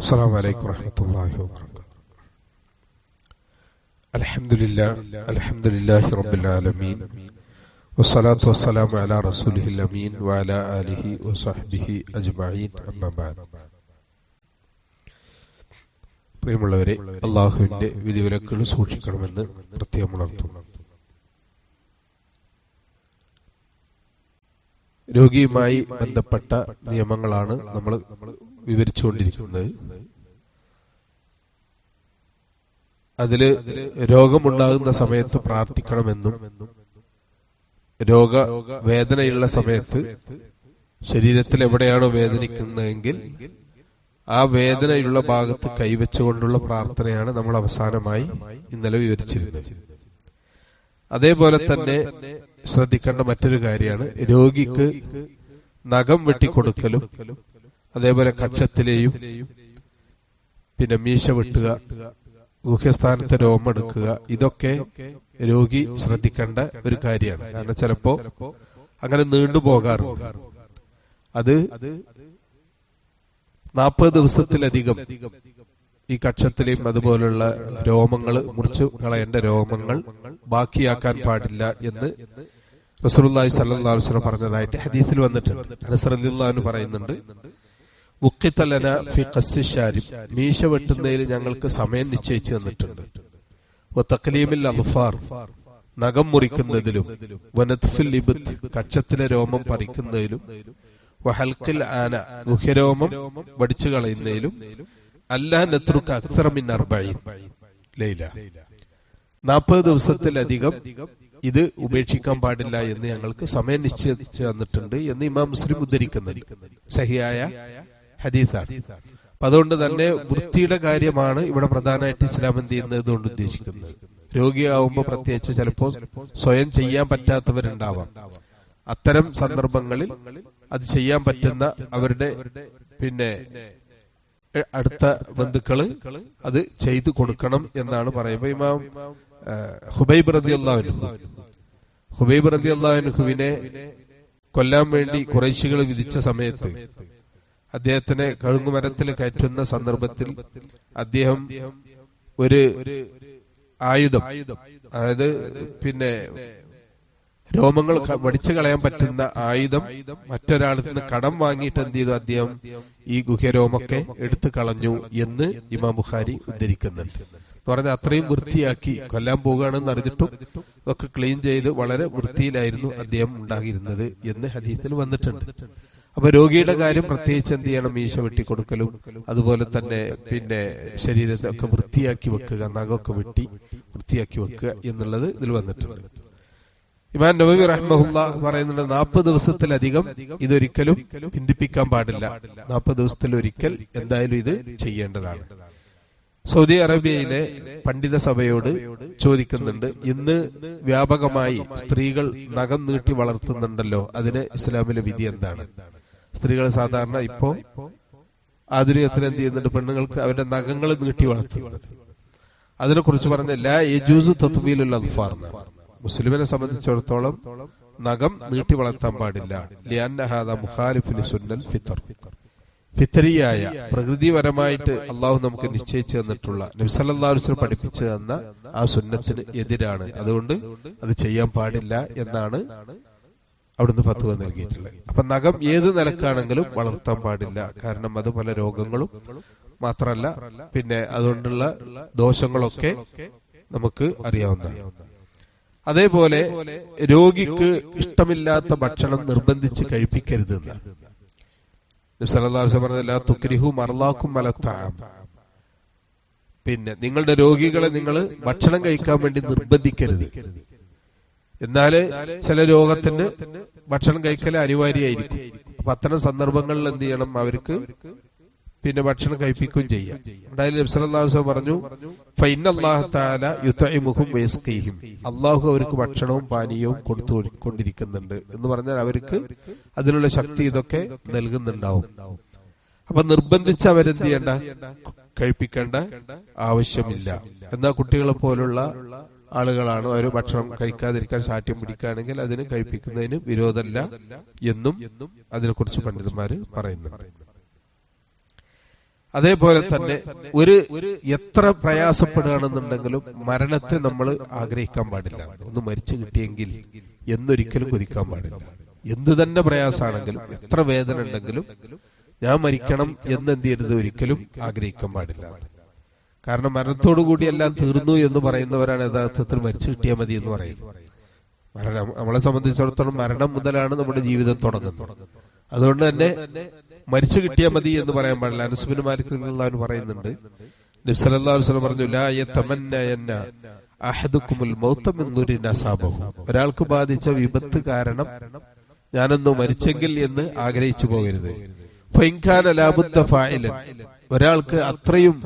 السلام عليكم ورحمة الله وبركاته. الحمد لله رب العالمين والصلاة والسلام على رسوله الأمين وعلى آله وصحبه أجمعين أما بعد. പ്രിയമുള്ളവരെ, അല്ലാഹുവിന്റെ വിധിവിലക്കുകൾ സൂക്ഷിക്കണമെന്ന് പ്രത്യേകം ഉണർത്തുന്നു. രോഗിയുമായി ബന്ധപ്പെട്ട നിയമങ്ങളാണ് നമ്മൾ വിവരിച്ചുകൊണ്ടിരിക്കുന്നത്. അതില് രോഗമുണ്ടാകുന്ന സമയത്ത് പ്രാർത്ഥിക്കണമെന്നും രോഗവേദനയുള്ള സമയത്ത് ശരീരത്തിൽ എവിടെയാണോ വേദനിക്കുന്നതെങ്കിൽ ആ വേദനയുള്ള ഭാഗത്ത് കൈവച്ചുകൊണ്ടുള്ള പ്രാർത്ഥനയാണ് നമ്മൾ അവസാനമായി ഇന്നലെ വിവരിച്ചിരുന്നത്. അതേപോലെ തന്നെ ശ്രദ്ധിക്കേണ്ട മറ്റൊരു കാര്യമാണ് രോഗിക്ക് നഖം വെട്ടിക്കൊടുക്കലും അതേപോലെ കക്ഷത്തിലെയും പിന്നെ മീശ വെട്ടുക, ഗുഹ്യസ്ഥാനത്തെ രോമെടുക്കുക, ഇതൊക്കെ രോഗി ശ്രദ്ധിക്കേണ്ട ഒരു കാര്യമാണ്. കാരണം ചിലപ്പോ അങ്ങനെ നീണ്ടുപോകാറുണ്ട്. അത് 40 ദിവസത്തിലധികം ഈ കക്ഷത്തിലെയും അതുപോലുള്ള രോമങ്ങൾ മുറിച്ചു കളയേണ്ട രോമങ്ങൾ ബാക്കിയാക്കാൻ പാടില്ല എന്ന് റസൂലുള്ളാഹി സ്വല്ലല്ലാഹു അലൈഹി വസല്ലം പറഞ്ഞതായിട്ട് ഹദീസിൽ വന്നിട്ടുണ്ട്. അനസ് റളിയല്ലാഹു അൻഹു പറയുന്നുണ്ട്, വഖിത ലനാ ഫി ഖസ്സി ശാരിബ്, മീശ വെട്ടുന്നതിൽ ഞങ്ങൾക്ക് സമയം നിശ്ചയിച്ചു തന്നിട്ടുണ്ട്. വതഖലീമിൽ അൽഫാർ, നഖം മുറിക്കുന്നതിലും വനത്ഫിൽ ഇബ്ത്, കക്ഷത്തിലെ രോമം പറിക്കുന്നതിലും വഹൽഖിൽ ആന, ഗുഹ്യരോമം വടിച്ചു കളയുന്നതിലും അല്ലാ നത്രുക അക്സറ മിൻ 40 ലൈല, 40 ദിവസത്തിലധികം ഇത് ഉപേക്ഷിക്കാൻ പാടില്ല എന്ന് ഞങ്ങൾക്ക് സമയം നിശ്ചയിച്ചു തന്നിട്ടുണ്ട് എന്ന് ഇമാം മുസ്ലിം ഉദ്ധരിക്കുന്നത് സഹിയായ ഹദീസാണ്. അപ്പൊ അതുകൊണ്ട് തന്നെ വൃത്തിയുടെ കാര്യമാണ് ഇവിടെ പ്രധാനമായിട്ട് ഇസ്ലാം എന്ത് ചെയ്യുന്നത് കൊണ്ട് ഉദ്ദേശിക്കുന്നത്. രോഗിയാവുമ്പോൾ പ്രത്യേകിച്ച് ചിലപ്പോൾ സ്വയം ചെയ്യാൻ പറ്റാത്തവരുണ്ടാവാം. അത്തരം സന്ദർഭങ്ങളിൽ അത് ചെയ്യാൻ പറ്റുന്ന അവരുടെ പിന്നെ അടുത്ത ബന്ധുക്കള് അത് ചെയ്തു കൊടുക്കണം എന്നാണ് പറയുമ്പോൾ ഇമാം ഹുബൈബ് റളിയല്ലാഹു അൻഹുവിനെ കൊല്ലാൻ വേണ്ടി ഖുറൈശികൾ വിധിച്ച സമയത്ത് അദ്ദേഹത്തിനെ കഴുങ്ങുമരത്തിൽ കയറ്റുന്ന സന്ദർഭത്തിൽ അദ്ദേഹം ഒരു ആയുധം, അതായത് പിന്നെ രോമങ്ങൾ വടിച്ചു കളയാൻ പറ്റുന്ന ആയുധം മറ്റൊരാളിൽ നിന്ന് കടം വാങ്ങിയിട്ട് എന്ത് ചെയ്തു, അദ്ദേഹം ഈ ഗുഹ്യരോമൊക്കെ എടുത്തു കളഞ്ഞു എന്ന് ഇമാം ബുഖാരി ഉദ്ധരിക്കുന്നുണ്ട്. എന്ന് പറഞ്ഞാൽ അത്രയും വൃത്തിയാക്കി, കൊല്ലാൻ പോകുകയാണെന്ന് അറിഞ്ഞിട്ടും അതൊക്കെ ക്ലീൻ ചെയ്ത് വളരെ വൃത്തിയിലായിരുന്നു അദ്ദേഹം ഉണ്ടാകിയിരുന്നത് എന്ന് ഹദീസിൽ വന്നിട്ടുണ്ട്. അപ്പൊ രോഗിയുടെ കാര്യം പ്രത്യേകിച്ച് എന്ത് ചെയ്യണം, മീശ വെട്ടിക്കൊടുക്കലും അതുപോലെ തന്നെ പിന്നെ ശരീരത്തൊക്കെ വൃത്തിയാക്കി വെക്കുക, നഖമൊക്കെ വെട്ടി വൃത്തിയാക്കി വെക്കുക എന്നുള്ളത് ഇതിൽ വന്നിട്ടുണ്ട്. ഇമാം നവവി റഹ്മഹുല്ലാഹ് പറയുന്നുണ്ട്, 40 ദിവസത്തിലധികം ഇതൊരിക്കലും പിന്തിപ്പിക്കാൻ പാടില്ല. 40 ദിവസത്തിലൊരിക്കൽ എന്തായാലും ഇത് ചെയ്യേണ്ടതാണ്. സൗദി അറേബ്യയിലെ പണ്ഡിത സഭയോട് ചോദിക്കുന്നുണ്ട്, ഇന്ന് വ്യാപകമായി സ്ത്രീകൾ നഖം നീട്ടി വളർത്തുന്നുണ്ടല്ലോ, അതിന് ഇസ്ലാമിലെ വിധി എന്താണ്? സ്ത്രീകൾ സാധാരണ ഇപ്പോ ആധുനികത്തിൽ എന്ത് ചെയ്യുന്നുണ്ട്, പെണ്ണുങ്ങൾക്ക് അവരുടെ നഖങ്ങൾ നീട്ടി വളർത്തുന്നത്. അതിനെ കുറിച്ച് പറഞ്ഞ ലാ യജൂസു തത്വീലുൽ അദ്ഫാർ, മുസ്ലിമിനെ സംബന്ധിച്ചിടത്തോളം നഖം നീട്ടി വളർത്താൻ പാടില്ല. ലിഅന്ന ഹാദാ മുഖാലിഫു ലിസുന്നൽ ഫിത്ർ, ഫിത്രിയായ പ്രകൃതിപരമായിട്ട് അള്ളാഹു നമുക്ക് നിശ്ചയിച്ചു തന്നിട്ടുള്ള നബി സല്ലല്ലാഹു അലൈഹി വസല്ലം പഠിപ്പിച്ചു തന്ന ആ സുന്നത്തിന് എതിരാണ്. അതുകൊണ്ട് അത് ചെയ്യാൻ പാടില്ല എന്നാണ് അവിടുന്ന് ഫത്വ നൽകിയിട്ടുള്ളത്. അപ്പൊ നഖം ഏത് നിലക്കാണെങ്കിലും വളർത്താൻ പാടില്ല. കാരണം അത് പല രോഗങ്ങളും മാത്രമല്ല, പിന്നെ അതുകൊണ്ടുള്ള ദോഷങ്ങളൊക്കെ നമുക്ക് അറിയാവുന്നതാണ്. അതേപോലെ രോഗിക്ക് ഇഷ്ടമില്ലാത്ത ഭക്ഷണം നിർബന്ധിച്ച് കഴിപ്പിക്കരുത് എന്നാണ് നബി സല്ലല്ലാഹു അലൈഹി വസല്ലം പറഞ്ഞത്, ലാ തുക്രിഹു മർളാക്കും അലാ തആം, പിന്നെ നിങ്ങളുടെ രോഗികളെ നിങ്ങൾ ഭക്ഷണം കഴിക്കാൻ വേണ്ടി നിർബന്ധിക്കരുത്. എന്നാല് ചില രോഗത്തിന് ഭക്ഷണം കഴിക്കൽ അനിവാര്യമായിരിക്കും. അപ്പൊ അത്തരം സന്ദർഭങ്ങളിൽ എന്ത് ചെയ്യണം, അവർക്ക് പിന്നെ ഭക്ഷണം കഴിപ്പിക്കുകയും ചെയ്യാം. എന്തായാലും നബി സല്ലല്ലാഹു അലൈഹി വസല്ലം പറഞ്ഞു, ഫഇന്നല്ലാഹ തആല യുതഇമുഹും വയസ്ഖീഹിം, അല്ലാഹു അവർക്ക് ഭക്ഷണവും പാനീയവും കൊടുത്തുകൊണ്ടിരിക്കുന്നുണ്ട് എന്ന് പറഞ്ഞാൽ അവർക്ക് അതിനുള്ള ശക്തി ഇതൊക്കെ നൽകുന്നുണ്ടാവും. അപ്പൊ നിർബന്ധിച്ച് അവരെന്ത് ചെയ്യേണ്ട, കഴിപ്പിക്കേണ്ട ആവശ്യമില്ല. എന്നാൽ കുട്ടികളെ പോലുള്ള ആളുകളാണ് അവർ ഭക്ഷണം കഴിക്കാതിരിക്കാൻ ശാഠ്യം പിടിക്കുകയാണെങ്കിൽ അതിന് കഴിപ്പിക്കുന്നതിന് വിരോധമല്ല എന്നും അതിനെക്കുറിച്ച് പണ്ഡിതന്മാര് പറയുന്നുണ്ട്. അതേപോലെ തന്നെ ഒരു എത്ര പ്രയാസപ്പെടുകയാണെന്നുണ്ടെങ്കിലും മരണത്തെ നമ്മൾ ആഗ്രഹിക്കാൻ പാടില്ല. ഒന്ന് മരിച്ചു കിട്ടിയെങ്കിൽ എന്നൊരിക്കലും കൊതിക്കാൻ പാടില്ല. എന്തു തന്നെ പ്രയാസമാണെങ്കിലും എത്ര വേദന ഉണ്ടെങ്കിലും ഞാൻ മരിക്കണം എന്ത് ചെയ്യരുത്, ഒരിക്കലും ആഗ്രഹിക്കാൻ പാടില്ല. കാരണം മരണത്തോടുകൂടി എല്ലാം തീർന്നു എന്ന് പറയുന്നവരാണ് യഥാർത്ഥത്തിൽ മരിച്ചു കിട്ടിയാൽ മതി എന്ന് പറയുന്നത്. മരണം നമ്മളെ സംബന്ധിച്ചിടത്തോളം മരണം മുതലാണ് നമ്മുടെ ജീവിതം തുടങ്ങുന്നത്. അതുകൊണ്ട് തന്നെ മരിച്ചു കിട്ടിയാൽ മതി എന്ന് പറയാൻ പാടില്ല. അനസ് ബിൻ മാലിക് റളിയല്ലാഹു അൻഹു പറയുന്നുണ്ട്, നബി സല്ലല്ലാഹു അലൈഹി വസല്ലം പറഞ്ഞു, ലാ യതമന്നയന്ന അഹദുകുമുൽ മൗത മിൻ ദുരിൻ അസാബഹു. ഒരാൾക്ക് ബാധിച്ച വിപത്ത് കാരണം ഞാനൊന്ന് മരിച്ചെങ്കിൽ എന്ന് ആഗ്രഹിച്ചു പോകരുത്. ഫഇൻകാന ലാബുദ്ദ ഫാഇലൻ, ഒരാൾക്ക് അത്രയും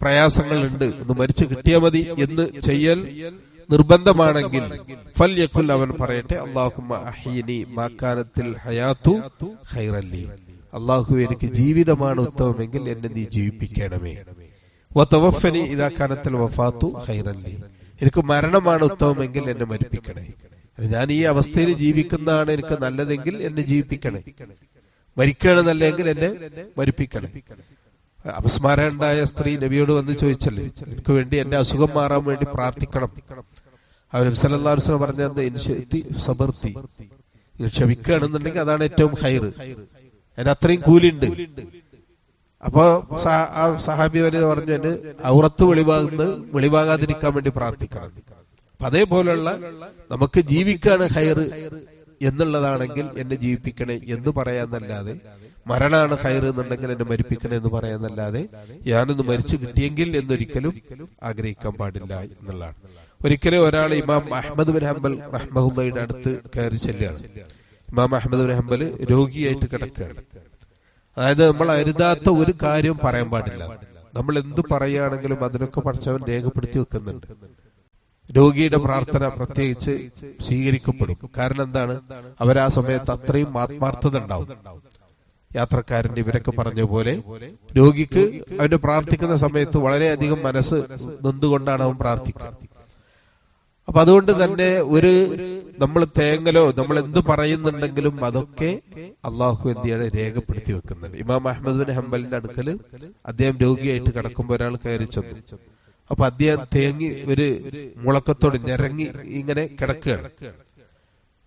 പ്രയാസങ്ങളുണ്ട്, ഒന്ന് മരിച്ചു കിട്ടിയാൽ മതി എന്ന് ചെയ്യൽ നിർബന്ധമാണെങ്കിൽ ഫൽയഖുൽ, അവൻ പറയട്ടെ, അല്ലാഹുമ്മ അഹ്യിനി മാ കാനത്തിൽ ഹയാതു ഖൈറൻ ലി, അല്ലാഹു എനിക്ക് ജീവിതമാണ് ഉത്തമമെങ്കിൽ എന്നെ നീ ജീവിപ്പിക്കണമേ. വതവഫനി ഇദാ കാനത്തിൽ വഫാതു ഖൈറൻ ലി, എനിക്ക് മരണമാണ് ഉത്തമമെങ്കിൽ എന്നെ മരിപ്പിക്കണേ. ഞാൻ ഈ അവസ്ഥയിൽ ജീവിക്കുന്നതാണ് എനിക്ക് നല്ലതെങ്കിൽ എന്നെ ജീവിപ്പിക്കണേ, മരിക്കുകയാണ് നല്ലതെങ്കിൽ എന്നെ മരിപ്പിക്കണേ. അപസ്മാരം ഉണ്ടായ സ്ത്രീ നബിയോട് വന്ന് ചോദിച്ചല്ലേ, എനിക്ക് വേണ്ടി എന്റെ അസുഖം മാറാൻ വേണ്ടി പ്രാർത്ഥിക്കണം. അവർ നബി സല്ലല്ലാഹു അലൈഹി വസല്ലം പറഞ്ഞത് ഇൻശിഅതി സബർതി, ക്ഷമിക്കുകയാണെന്നുണ്ടെങ്കിൽ അതാണ് ഏറ്റവും ഖൈറ്, അതിന് അത്രയും കൂലിണ്ട്. അപ്പൊ ആ സഹാബി വരെ പറഞ്ഞു, എന്നെ ഔറത്ത് വെളിവാകാതിരിക്കാൻ വേണ്ടി പ്രാർത്ഥിക്കണം. അപ്പൊ അതേപോലുള്ള നമുക്ക് ജീവിക്കാണ് ഖൈറ് എന്നുള്ളതാണെങ്കിൽ എന്നെ ജീവിപ്പിക്കണേ എന്ന് പറയാന്നല്ലാതെ, മരണാണ് ഖൈർ എന്നുണ്ടെങ്കിൽ എന്നെ മരിപ്പിക്കണേ എന്ന് പറയാന്നല്ലാതെ ഞാനൊന്ന് മരിച്ചു കിട്ടിയെങ്കിൽ എന്നൊരിക്കലും ആഗ്രഹിക്കാൻ പാടില്ല എന്നുള്ളതാണ്. ഒരിക്കലും ഒരാൾ ഇമാം അഹ്മദ് ബിൻ ഹംബൽ റഹ്മഹുള്ളയുടെ അടുത്ത് കയറി ചെല്ലുകയാണ്. ഇമാം അഹ്മദ് ബിൻ ഹംബൽ രോഗിയായിട്ട് കിടക്കുകയാണ്. അതായത് നമ്മൾ അരുതാത്ത ഒരു കാര്യം പറയാൻ പാടില്ല. നമ്മൾ എന്ത് പറയുകയാണെങ്കിലും അതിനൊക്കെ പഠിച്ചവൻ രേഖപ്പെടുത്തി വെക്കുന്നുണ്ട്. രോഗിയുടെ പ്രാർത്ഥന പ്രത്യേകിച്ച് സ്വീകരിക്കപ്പെടും. കാരണം എന്താണ്, അവരാ സമയത്ത് അത്രയും ആത്മാർത്ഥത ഉണ്ടാവും. യാത്രക്കാരന്റെ ഇവരൊക്കെ പറഞ്ഞ പോലെ രോഗിക്ക് അവന്റെ പ്രാർത്ഥിക്കുന്ന സമയത്ത് വളരെയധികം മനസ്സ് നൊന്തുകൊണ്ടാണ് അവൻ പ്രാർത്ഥിക്കുക. അപ്പൊ അതുകൊണ്ട് തന്നെ നമ്മൾ തേങ്ങലോ നമ്മൾ എന്ത് പറയുന്നുണ്ടെങ്കിലും അതൊക്കെ അള്ളാഹു എന്തിയാണ് രേഖപ്പെടുത്തി വെക്കുന്നുണ്ട്. ഇമാം അഹ്മദ് ബിൻ ഹംബലിന്റെ അടുക്കല് അദ്ദേഹം രോഗിയായിട്ട് കിടക്കുമ്പോൾ ഒരാൾ കയറി ചെന്നു. അപ്പൊ അദ്ദേഹം തേങ്ങി ഒരു മുളക്കത്തോട് ഞെരങ്ങി ഇങ്ങനെ കിടക്കുകയാണ്.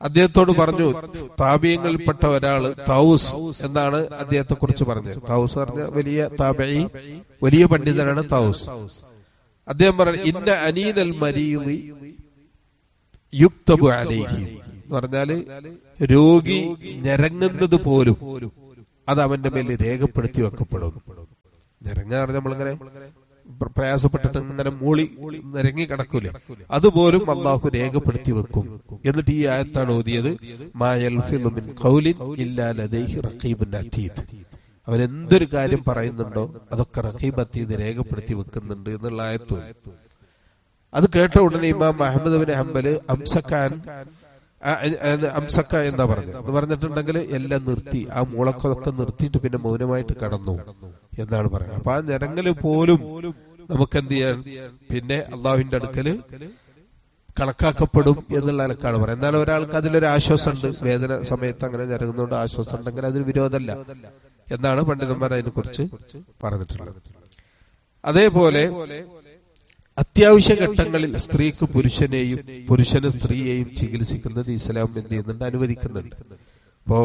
അദ്ദേഹത്തോട് പറഞ്ഞു, താബിയങ്ങളിൽപ്പെട്ട ഒരാള് തൗസ് എന്നാണ് അദ്ദേഹത്തെ കുറിച്ച് പറഞ്ഞത്. തൗസ് പറഞ്ഞ വലിയ താബഈ, വലിയ പണ്ഡിതനാണ് തൗസ്. അദ്ദേഹം പറഞ്ഞു, ഇന്ന അനീനൽ മരീദി യുക്തബു അലൈഹി എന്ന് പറഞ്ഞാല് രോഗി ഞെരങ്ങുന്നത് പോലും അത് അവന്റെ മേൽ രേഖപ്പെടുത്തി വെക്കപ്പെടും. ഞെരങ്ങ പറഞ്ഞ നമ്മളിങ്ങനെ പ്രയാസപ്പെട്ടിട്ട് ഇങ്ങനെ മൂളി നിരങ്ങി കിടക്കൂലേ, അതുപോലും അള്ളാഹു രേഖപ്പെടുത്തി വെക്കും. എന്നിട്ട് ഈ ആയത്താണ് ഓതിയത്, മാ യൽഫിളു മിൻ ഖൗലിൻ ഇല്ലാ ലദൈഹി റഖീബുൻ അതീദ്. അവൻ എന്തൊരു കാര്യം പറയുന്നുണ്ടോ അതൊക്കെ റഖീബ് അതീദ് രേഖപ്പെടുത്തി വെക്കുന്നുണ്ട് എന്നുള്ള ആയത്ത്. അത് കേട്ട ഉടനെ ഇമാം അഹ്മദ് ബിൻ ഹംബൽ അംസക്ക എന്താ പറഞ്ഞത് എന്ന് പറഞ്ഞിട്ടുണ്ടെങ്കിൽ എല്ലാം നിർത്തി, ആ മുളക്കൊക്കെ നിർത്തിയിട്ട് പിന്നെ മൗനമായിട്ട് കടന്നു എന്നാണ് പറയുന്നത്. അപ്പൊ ആ ഞരങ്ങല് പോലും നമുക്ക് എന്ത് ചെയ്യാൻ പിന്നെ അള്ളാഹുവിന്റെ അടുക്കല് കണക്കാക്കപ്പെടും എന്നുള്ള നിലക്കാണ് പറയുന്നത്. എന്നാൽ ഒരാൾക്ക് അതിലൊരു ആശ്വാസമുണ്ട്, വേദന സമയത്ത് അങ്ങനെ ഞരങ്ങുന്നതുകൊണ്ട് ആശ്വാസം ഉണ്ടെങ്കിൽ അതിന് വിരോധമല്ല എന്നാണ് പണ്ഡിതന്മാർ അതിനെ കുറിച്ച് പറഞ്ഞിട്ടുള്ളത്. അതേപോലെ അത്യാവശ്യ ഘട്ടങ്ങളിൽ സ്ത്രീക്ക് പുരുഷനെയും പുരുഷന് സ്ത്രീയെയും ചികിത്സിക്കുന്നത് ഇസ്ലാം എന്ത് ചെയ്യുന്നുണ്ട്, അനുവദിക്കുന്നുണ്ട്. അപ്പോ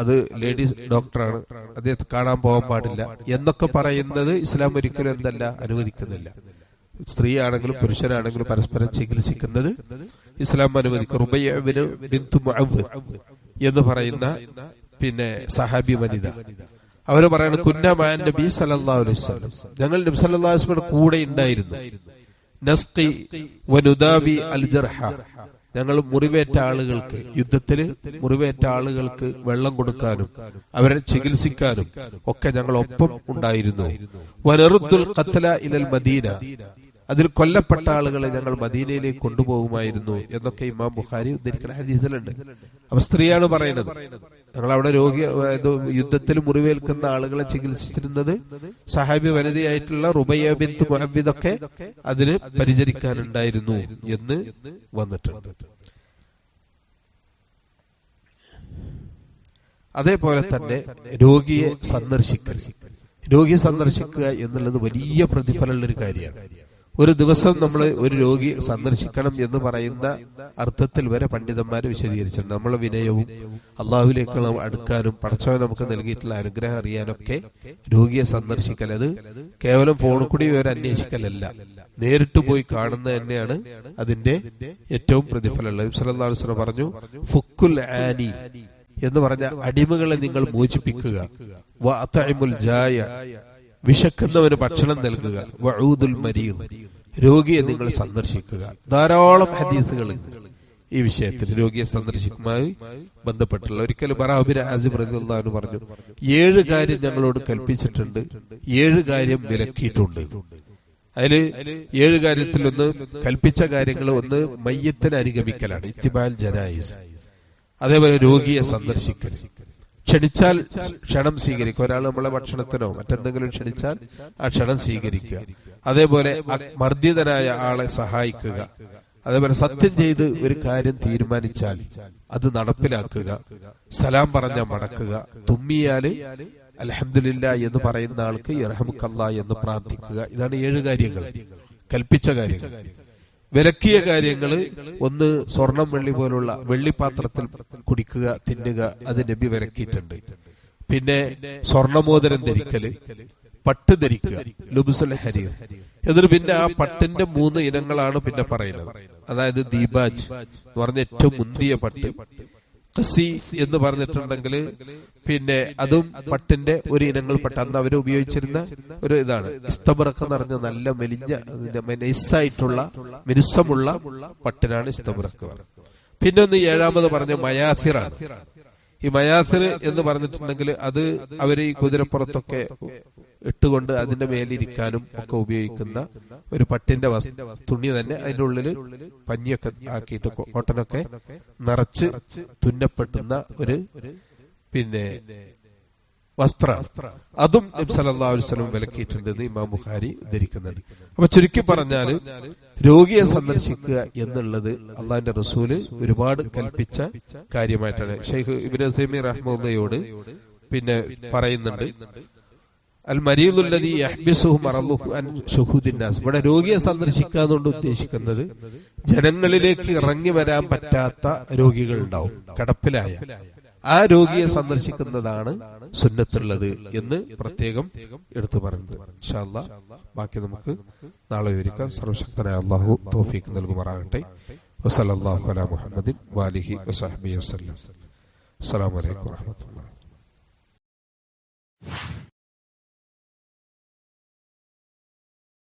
അത് ലേഡീസ് ഡോക്ടറാണ്, അദ്ദേഹത്തെ കാണാൻ പോകാൻ പാടില്ല എന്നൊക്കെ പറയുന്നത് ഇസ്ലാം ഒരിക്കലും എന്തല്ല, അനുവദിക്കുന്നില്ല. സ്ത്രീ ആണെങ്കിലും പുരുഷനാണെങ്കിലും പരസ്പരം ചികിത്സിക്കുന്നത് ഇസ്ലാം അനുവദിക്കും. റുബയ്യ ബിൻതു മുഅവ്വിദ് എന്ന് പറയുന്ന പിന്നെ സഹാബി വനിത, അവര് പറയുന്നത്, കുന്ന മഅൻ നബി സല്ലല്ലാഹു അലൈഹി വസല്ലം, ഞങ്ങൾ നബി സല്ലല്ലാഹു അലൈഹി വസല്ലം കൂടെ ഉണ്ടായിരുന്നു. നസ്ഖി വനുദാവി അൽ ജർഹ, ഞങ്ങൾ മുറിവേറ്റ ആളുകൾക്ക്, യുദ്ധത്തിൽ മുറിവേറ്റ ആളുകൾക്ക് വെള്ളം കൊടുക്കാനും അവരെ ചികിത്സിക്കാനും ഒക്കെ ഞങ്ങൾ ഒപ്പം ഉണ്ടായിരുന്നു. വനറുദ്ദുൽ ഖത്ല ഇലൽ മദീന, അതിൽ കൊല്ലപ്പെട്ട ആളുകളെ ഞങ്ങൾ മദീനയിലേക്ക് കൊണ്ടുപോകുമായിരുന്നു എന്നൊക്കെ ഇമാം ബുഖാരി ഉദ്ധരിക്കുന്ന ഹദീസിലുണ്ട്. അപ്പൊ സ്ത്രീയാണ് പറയുന്നത്, ഞങ്ങൾ അവിടെ യുദ്ധത്തിൽ മുറിവേൽക്കുന്ന ആളുകളെ ചികിത്സിച്ചിരുന്നത് സഹാബി വനിതയായിട്ടുള്ള റുബയ്യ ബിൻതു മുഅവ്വിദ് ഒക്കെ അതിന് പരിചരിക്കാനുണ്ടായിരുന്നു എന്ന് വന്നിട്ടുണ്ട്. അതേപോലെ തന്നെ രോഗിയെ സന്ദർശിക്കൽ, രോഗി സന്ദർശിക്കുക എന്നുള്ളത് വലിയ പ്രതിഫലമുള്ള ഒരു കാര്യമാണ്. ഒരു ദിവസം നമ്മൾ ഒരു രോഗി സന്ദർശിക്കണം എന്ന് പറയുന്ന അർത്ഥത്തിൽ വരെ പണ്ഡിതന്മാര് വിശദീകരിച്ചിട്ടുണ്ട്. നമ്മളെ വിനയവും അള്ളാഹുവിലേക്കുള്ള അടുക്കാനും പടച്ചവൻ നമുക്ക് നൽകിയിട്ടുള്ള അനുഗ്രഹം അറിയാനൊക്കെ രോഗിയെ സന്ദർശിക്കൽ, അത് കേവലം ഫോണിൽ കൂടി ഇവരെ അന്വേഷിക്കലല്ല, നേരിട്ട് പോയി കാണുന്നത് തന്നെയാണ് അതിന്റെ ഏറ്റവും പ്രതിഫലമുള്ളത്. സല്ലല്ലാഹു അലൈഹി വസല്ലം പറഞ്ഞു, ഫുക്കുൽ ആനി എന്ന് പറഞ്ഞ അടിമകളെ നിങ്ങൾ മോചിപ്പിക്കുക, വഅതഇമുൽ ജായ വിശക്കുന്നവന് ഭക്ഷണം നൽകുക, വഊദുൽ മരീദ് രോഗിയെ നിങ്ങൾ സന്ദർശിക്കുക. ധാരാളം ഹദീസുകൾ ഈ വിഷയത്തിൽ രോഗിയെ സന്ദർശിക്കുമായി ബന്ധപ്പെട്ടുള്ള. ഒരിക്കൽ ബറാഅ ബിൻ ആസിബ് റളിയല്ലാഹു അൻഹു പറഞ്ഞു, 7 കാര്യം ഞങ്ങളോട് കൽപ്പിച്ചിട്ടുണ്ട്, 7 കാര്യം വിലക്കിയിട്ടുണ്ട്. അതില് 7 കാര്യത്തിൽ ഒന്ന് കൽപ്പിച്ച കാര്യങ്ങൾ, ഒന്ന് മയ്യത്തിനെ അനുഗമിക്കലാണ്, ഇത്തിബാൽ ജനായിസ്. അതേപോലെ രോഗിയെ സന്ദർശിക്കൽ, ക്ഷണിച്ചാൽ ക്ഷണം സ്വീകരിക്കുക. ഒരാൾ നമ്മളെ ഭക്ഷണത്തിനോ മറ്റെന്തെങ്കിലും ക്ഷണിച്ചാൽ ആ ക്ഷണം സ്വീകരിക്കുക. അതേപോലെ മർദ്ദിതനായ ആളെ സഹായിക്കുക. അതേപോലെ സത്യം ചെയ്ത് ഒരു കാര്യം തീരുമാനിച്ചാൽ അത് നടപ്പിലാക്കുക. സലാം പറഞ്ഞ മടക്കുക. തുമ്മിയാല് അൽഹംദുലില്ലാ എന്ന് പറയുന്ന ആൾക്ക് യർഹമുക്കല്ലാ എന്ന് പ്രാർത്ഥിക്കുക. ഇതാണ് 7 കാര്യങ്ങൾ, കൽപ്പിച്ച കാര്യങ്ങൾ. വിലക്കിയ കാര്യങ്ങള്, ഒന്ന് സ്വർണം വെള്ളി പോലുള്ള വെള്ളിപ്പാത്രത്തിൽ കുടിക്കുക, തിന്നുക, അത് നബി വിലക്കിയിട്ടുണ്ട്. പിന്നെ സ്വർണമോതിരം ധരിക്കല്, പട്ട് ധരിക്കുക, ലുബ്സുൽ ഹരീർ. എന്നിട്ട് പിന്നെ ആ പട്ടിന്റെ 3 ഇനങ്ങളാണ് പിന്നെ പറയുന്നത്. അതായത് ദീബാജ് എന്ന് പറഞ്ഞ ഏറ്റവും മുന്തിയ പട്ട്, ഖസി എന്ന് പറഞ്ഞിട്ടുണ്ടെങ്കിൽ പിന്നെ അതും പട്ടിന്റെ ഒരു ഇനങ്ങൾപ്പെട്ട, അന്ന് അവർ ഉപയോഗിച്ചിരുന്ന ഒരു ഇതാണ്. ഇസ്തബറക്ക് എന്ന് പറഞ്ഞ നല്ല മെലിഞ്ഞ നൈസായിട്ടുള്ള മിനുസമുള്ള പട്ടിനാണ് ഇസ്തബറക്ക്. പിന്നെ ഒന്ന് 7ാമത് പറഞ്ഞ മയാസിറാണ്. ഈ മയാസിർ എന്ന് പറഞ്ഞിട്ടുണ്ടെങ്കിൽ അത് അവര് ഈ കുതിരപ്പുറത്തൊക്കെ ഇട്ടുകൊണ്ട് അതിന്റെ മേലിരിക്കാനും ഒക്കെ ഉപയോഗിക്കുന്ന ഒരു പട്ടിന്റെ തുണി തന്നെ. അതിന്റെ ഉള്ളില് പഞ്ഞിയൊക്കെ ആക്കിയിട്ട് കോട്ടനൊക്കെ നിറച്ച് തുന്നപ്പെട്ടുന്ന ഒരു പിന്നെ വസ്ത്രം, അതും നബി സല്ലല്ലാഹു അലൈഹി വസല്ലം വിലക്കിയിട്ടുണ്ടെന്ന് ഇമാം ബുഖാരി ധരിക്കുന്നുണ്ട്. അപ്പൊ ചുരുക്കി പറഞ്ഞാല് രോഗിയെ സന്ദർശിക്കുക എന്നുള്ളത് അള്ളാഹിന്റെ റസൂല് ഒരുപാട് കൽപ്പിച്ച കാര്യമായിട്ടാണ്. ഷെയ്ഖ് ഇബ്നു ഉസൈമീൻ റഹ്മത്തുള്ളാഹിയോട് പിന്നെ പറയുന്നുണ്ട്, അൽ മരീദുല്ലദീ യഹ്ബിസുഹു മറദുഹു അൻ ശുഹൂദിന്നാസ്. ഇവിടെ രോഗിയെ സന്ദർശിക്കുക എന്നുകൊണ്ട് ഉദ്ദേശിക്കുന്നത് ജനങ്ങളിലേക്ക് ഇറങ്ങി വരാൻ പറ്റാത്ത രോഗികൾ ഉണ്ടാവും, കിടപ്പിലായ ആ രോഗിയെ സന്ദർശിക്കുന്നതാണ് സുന്നത്തുള്ളത് എന്ന് പ്രത്യേകം എടുത്തു പറയുന്നത്. ഇൻഷാ അല്ലാഹ് ബാക്കി നമുക്ക് നാളെ വിവരിക്കാം. സർവശക്തനായ അല്ലാഹു തൗഫീഖ് നൽകുമാറാകട്ടെ. വസല്ലല്ലാഹു അലാ മുഹമ്മദിൻ വആലിഹി വസഹ്ബിഹി വസല്ലം. അസ്സലാമു അലൈക്കും വറഹ്മത്തുള്ളാഹി.